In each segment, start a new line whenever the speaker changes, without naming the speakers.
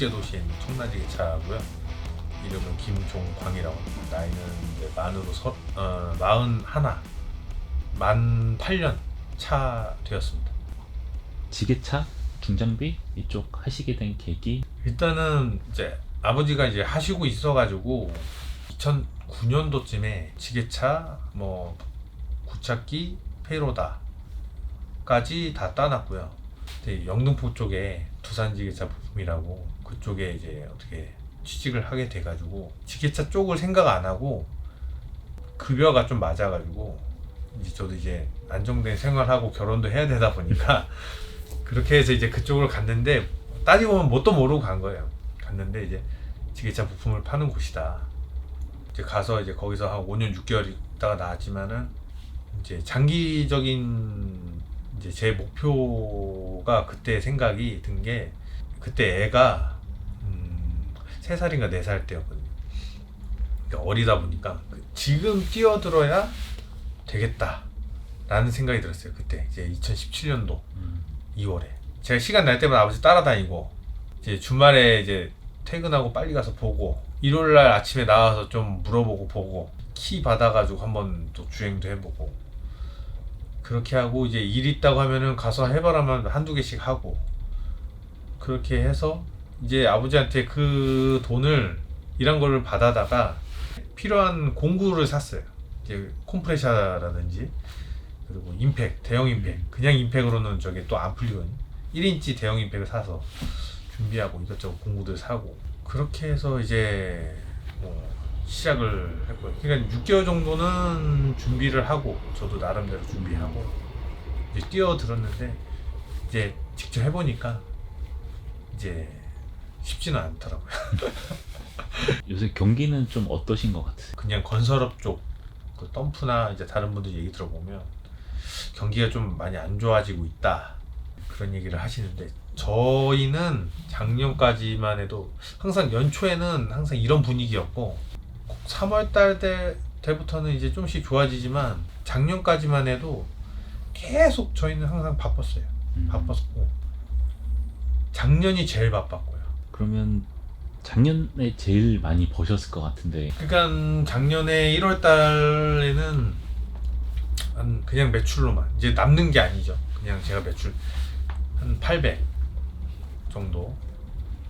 국제도시에 있는 청라지게차고요. 이름은 김종광이라고 합니다. 나이는 이제 만으로 41, 만 8년 차 되었습니다.
지게차, 중장비 이쪽 하시게 된 계기?
일단은 이제 아버지가 이제 하시고 있어가지고 2009년도쯤에 지게차, 뭐 구착기, 페로다까지 다 따놨고요. 근데 영등포 쪽에 두산지게차 부품이라고 그쪽에 이제 어떻게 취직을 하게 돼가지고 지게차 쪽을 생각 안 하고 급여가 좀 맞아가지고 이제 저도 이제 안정된 생활하고 결혼도 해야 되다 보니까 그렇게 해서 이제 그쪽으로 갔는데 따지고 보면 뭣도 모르고 간 거예요. 갔는데 이제 지게차 부품을 파는 곳이다. 이제 가서 이제 거기서 한 5년 6개월 있다가 나왔지만은 이제 장기적인 이제 제 목표가 그때 생각이 든 게 그때 애가 3살인가 4살 때였거든요. 그러니까 어리다 보니까 지금 뛰어들어야 되겠다 라는 생각이 들었어요. 그때 이제 2017년도 2월에 제가 시간 날 때마다 아버지 따라다니고 이제 주말에 이제 퇴근하고 빨리 가서 보고 일요일날 아침에 나와서 좀 물어보고 보고 키 받아가지고 한번 또 주행도 해보고 그렇게 하고 이제 일 있다고 하면은 가서 해봐라면 한두 개씩 하고 그렇게 해서 이제 아버지한테 그 돈을 이런 거를 받아다가 필요한 공구를 샀어요. 이제 콤프레셔라든지 그리고 임팩, 대형 임팩. 그냥 임팩으로는 저게 또 안 풀리거든요. 1인치 대형 임팩을 사서 준비하고 이것저것 공구들 사고 그렇게 해서 이제 뭐 시작을 했고요. 그러니까 6개월 정도는 준비를 하고 저도 나름대로 준비하고 이제 뛰어들었는데 이제 직접 해보니까 이제 쉽지는 않더라고요.
요새 경기는 좀 어떠신 것 같으세요?
그냥 건설업 쪽, 그 덤프나 이제 다른 분들 얘기 들어보면 경기가 좀 많이 안 좋아지고 있다 그런 얘기를 하시는데 저희는 작년까지만 해도 항상 연초에는 항상 이런 분위기였고 3월달 때부터는 이제 좀씩 좋아지지만 작년까지만 해도 계속 저희는 항상 바빴어요. 바빴고 작년이 제일 바빴고요.
그러면 작년에 제일 많이 버셨을 것 같은데.
그러니까 작년에 1월 달에는 그냥 매출로만 이제 남는 게 아니죠. 그냥 제가 매출 한 800 정도.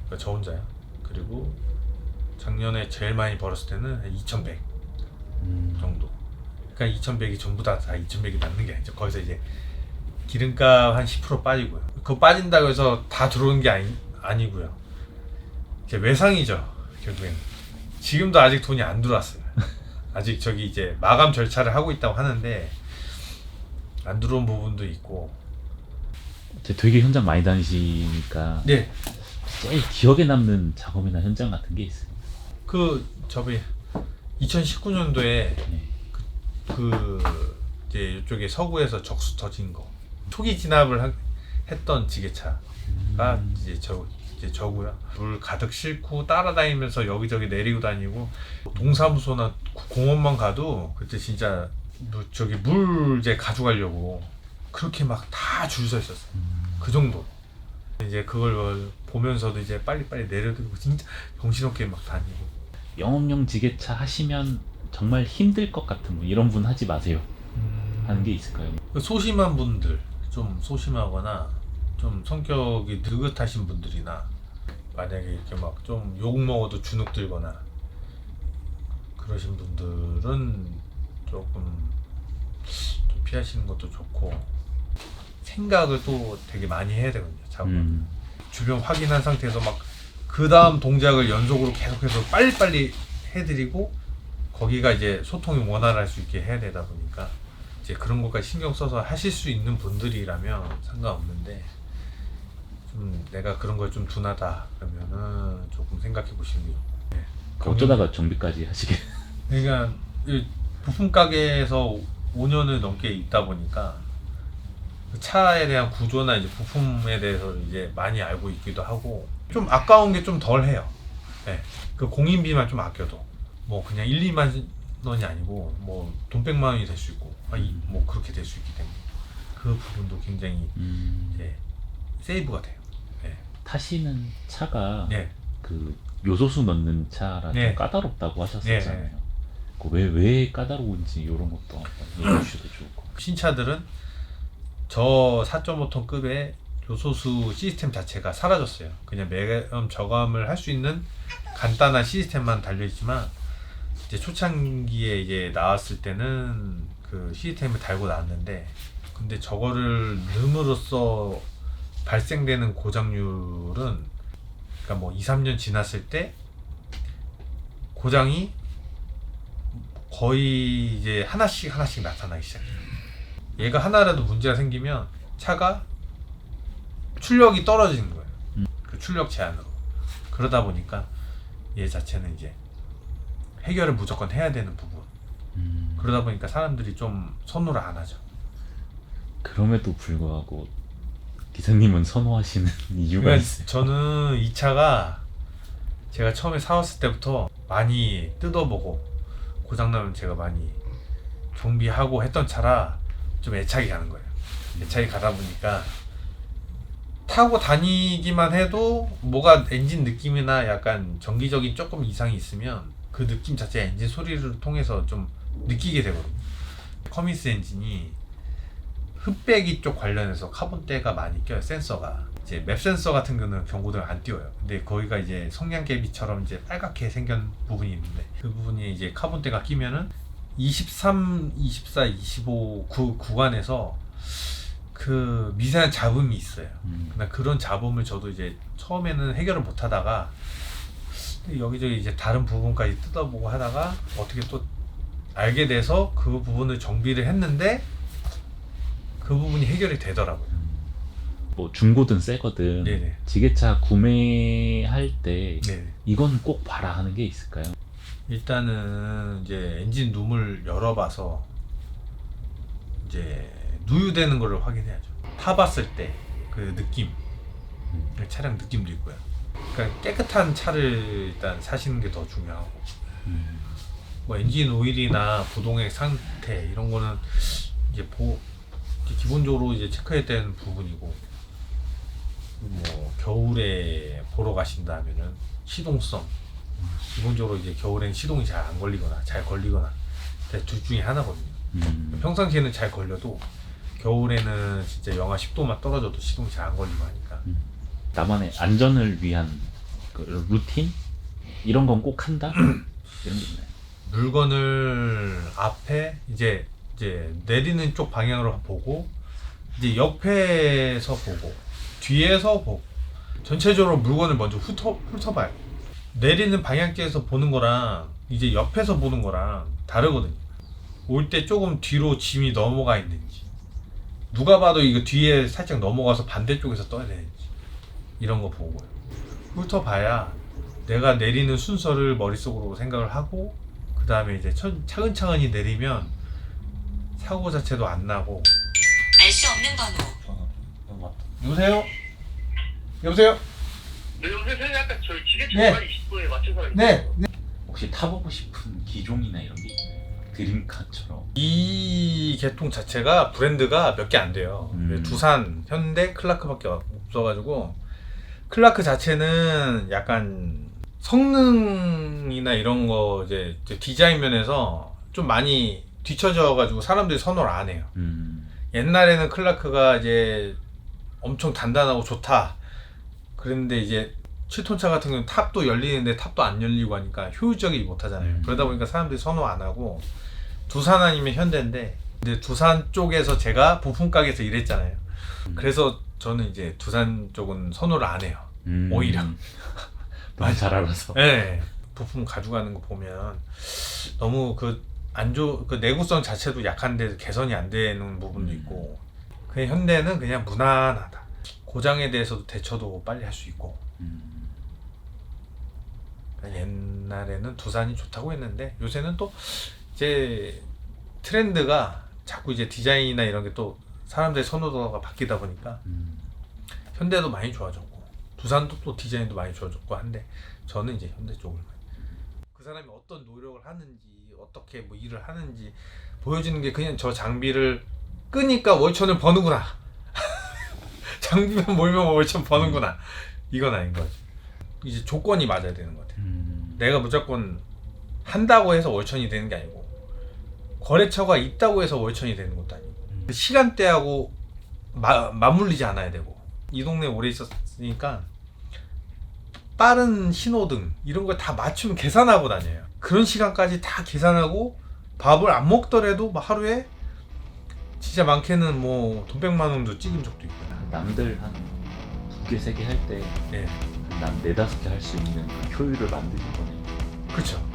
그러니까 저 혼자요. 그리고 작년에 제일 많이 벌었을 때는 한 2100 정도. 그러니까 2100이 전부 다 2100이 남는 게 아니죠. 거기서 이제 기름값 한 10% 빠지고요. 그거 빠진다고 해서 다 들어오는 게 아니고요. 이제 외상이죠. 결국엔 지금도 아직 돈이 안 들어왔어요. 아직 저기 이제 마감 절차를 하고 있다고 하는데 안 들어온 부분도 있고.
되게 현장 많이 다니시니까
네.
제일 기억에 남는 작업이나 현장 같은 게 있어요?
그 저기 2019년도에
네.
그 이제 이쪽에 서구에서 적수 터진 거 초기 진압을 했던 지게차가 이제 저고요. 물 가득 싣고 따라다니면서 여기저기 내리고 다니고 동사무소나 공원만 가도 그때 진짜 저기 물 이제 가져가려고 그렇게 막 다 줄 서 있었어요. 그 정도. 이제 그걸 보면서도 이제 빨리빨리 내려들고 진짜 정신없게 막 다니고.
영업용 지게차 하시면 정말 힘들 것 같은 분, 이런 분 하지 마세요 하는 게 있을까요?
소심한 분들, 좀 소심하거나 좀 성격이 느긋하신 분들이나 만약에 이렇게 막 좀 욕 먹어도 주눅 들거나 그러신 분들은 조금 좀 피하시는 것도 좋고 생각을 또 되게 많이 해야 되거든요. 작업은 주변 확인한 상태에서 막 그 다음 동작을 연속으로 계속해서 빨리빨리 해드리고 거기가 이제 소통이 원활할 수 있게 해야 되다 보니까 이제 그런 것까지 신경 써서 하실 수 있는 분들이라면 상관없는데 좀 내가 그런 걸 좀 둔하다 그러면은 조금 생각해 보시는 게 좋고. 네.
어쩌다가 정비까지 하시게.
그러니까 이 부품 가게에서 5년을 넘게 있다 보니까 그 차에 대한 구조나 이제 부품에 대해서 이제 많이 알고 있기도 하고 좀 아까운 게 좀 덜 해요. 네. 그 공인비만 좀 아껴도 뭐 그냥 1, 2만 원이 아니고 뭐 돈 100만 원이 될 수 있고 뭐 그렇게 될 수 있기 때문에 그 부분도 굉장히 이제 세이브가 돼요. 네.
타시는 차가
네.
그 요소수 넣는 차라
네.
좀 까다롭다고 하셨었잖아요.
네.
그 왜 까다로운지 이런 것도 한번 얘기해 주셔도 좋을 것 같아요.
신차들은 저 4.5톤급의 요소수 시스템 자체가 사라졌어요. 그냥 매점 저감을 할 수 있는 간단한 시스템만 달려있지만 이제 초창기에 이제 나왔을 때는 그 시스템을 달고 나왔는데, 근데 저거를 넣음으로써 발생되는 고장률은, 그러니까 뭐 2, 3년 지났을 때 고장이 거의 이제 하나씩 나타나기 시작해요. 얘가 하나라도 문제가 생기면 차가 출력이 떨어지는 거예요. 그 출력 제한으로. 그러다 보니까 얘 자체는 이제 해결을 무조건 해야 되는 부분. 그러다 보니까 사람들이 좀 선호를 안 하죠.
그럼에도 불구하고 기사님은 선호하시는 이유가
그러니까
있어요.
저는 이 차가 제가 처음에 사왔을 때부터 많이 뜯어보고 고장나면 제가 많이 정비하고 했던 차라 좀 애착이 가는 거예요. 애착이 가다 보니까 타고 다니기만 해도 뭐가 엔진 느낌이나 약간 정기적인 조금 이상이 있으면 그 느낌 자체 엔진 소리를 통해서 좀 느끼게 되거든요. 커미스 엔진이 흡배기 쪽 관련해서 카본대가 많이 껴요. 센서가 이제 맵 센서 같은 거는 경고등을 안 띄워요. 근데 거기가 이제 성냥개비처럼 이제 빨갛게 생긴 부분이 있는데, 그 부분이 이제 카본대가 끼면은 23, 24, 25 구간에서 그 미세한 잡음이 있어요. 근데 그런 잡음을 저도 이제 처음에는 해결을 못 하다가 여기저기 이제 다른 부분까지 뜯어보고 하다가 어떻게 또 알게 돼서 그 부분을 정비를 했는데 그 부분이 해결이 되더라고요.
뭐 중고든 새거든
네네.
지게차 구매할 때
네.
이건 꼭 봐라 하는 게 있을까요?
일단은 이제 엔진 룸을 열어봐서 이제 누유되는 거를 확인해야죠. 타봤을 때 그 느낌, 그 차량 느낌도 있고요. 그러니까 깨끗한 차를 일단 사시는 게 더 중요하고, 뭐 엔진 오일이나 부동액 상태 이런 거는 이제 기본적으로 이제 체크해야 되는 부분이고, 뭐 겨울에 보러 가신다면은 시동성, 기본적으로 이제 겨울엔 시동이 잘 안 걸리거나 잘 걸리거나 둘 중에 하나거든요. 평상시에는 잘 걸려도 겨울에는 진짜 영하 10도만 떨어져도 시동이 잘 안 걸리고 하니까.
나만의 안전을 위한 그 루틴? 이런 건 꼭 한다? 이런 게 있나요?
물건을 앞에 이제 내리는 쪽 방향으로 보고, 이제 옆에서 보고 뒤에서 보고 전체적으로 물건을 먼저 훑어봐요. 내리는 방향대에서 보는 거랑 이제 옆에서 보는 거랑 다르거든요. 올 때 조금 뒤로 짐이 넘어가 있는지, 누가 봐도 이거 뒤에 살짝 넘어가서 반대쪽에서 떠야 되는지, 이런 거 보고요. 훑어봐야 내가 내리는 순서를 머릿속으로 생각을 하고, 그 다음에 이제 차근차근히 내리면 사고 자체도 안 나고.
알 수 없는 번호.
여보세요? 여보세요?
네, 여보세요. 약간 저희 지게차
네.
20도에 맞춰서
네.
혹시 타보고 싶은 기종이나 이런 게 있나요? 드림카처럼.
이 계통 자체가 브랜드가 몇 개 안 돼요. 두산, 현대, 클라크밖에 없어가지고, 클라크 자체는 약간 성능이나 이런 거 이제 디자인 면에서 좀 많이 뒤처져가지고 사람들이 선호를 안 해요. 옛날에는 클라크가 이제 엄청 단단하고 좋다 그랬는데, 이제 7톤차 같은 경우는 탑도 열리는데 탑도 안 열리고 하니까 효율적이지 못하잖아요. 그러다 보니까 사람들이 선호 안 하고, 두산 아니면 현대인데, 근데 두산 쪽에서 제가 부품 가게에서 일했잖아요. 그래서 저는 이제 두산 쪽은 선호를 안 해요. 오히려.
너무 잘 알아서.
네. 부품 가져가는 거 보면 너무 그 내구성 자체도 약한데 개선이 안 되는 부분도 있고, 그냥 현대는 그냥 무난하다. 고장에 대해서도 대처도 빨리 할 수 있고. 옛날에는 두산이 좋다고 했는데, 요새는 또 이제 트렌드가 자꾸 이제 디자인이나 이런 게 또 사람들의 선호도가 바뀌다 보니까 현대도 많이 좋아졌고, 두산도 또 디자인도 많이 좋아졌고 한데, 저는 이제 현대 쪽을 그 사람이 어떤 노력을 하는지, 어떻게 뭐 일을 하는지 보여주는 게, 그냥 저 장비를 끄니까 월천을 버는구나 장비만 몰면 월천 버는구나, 이건 아닌 거죠. 이제 조건이 맞아야 되는 것 같아요. 내가 무조건 한다고 해서 월천이 되는 게 아니고 거래처가 있다고 해서 월천이 되는 것도 아니고 시간대하고 맞물리지 않아야 되고 이 동네에 오래 있었으니까 빠른 신호등 이런 걸 다 맞추면 계산하고 다녀요. 그런 시간까지 다 계산하고 밥을 안 먹더라도 막 하루에 진짜 많게는 뭐 돈 100만 원도 찍은 적도 있고요.
남들 한 2개, 3개 할 때
예,
난 4, 5개 할 수 있는 그 효율을 만드는 거네.
그렇죠.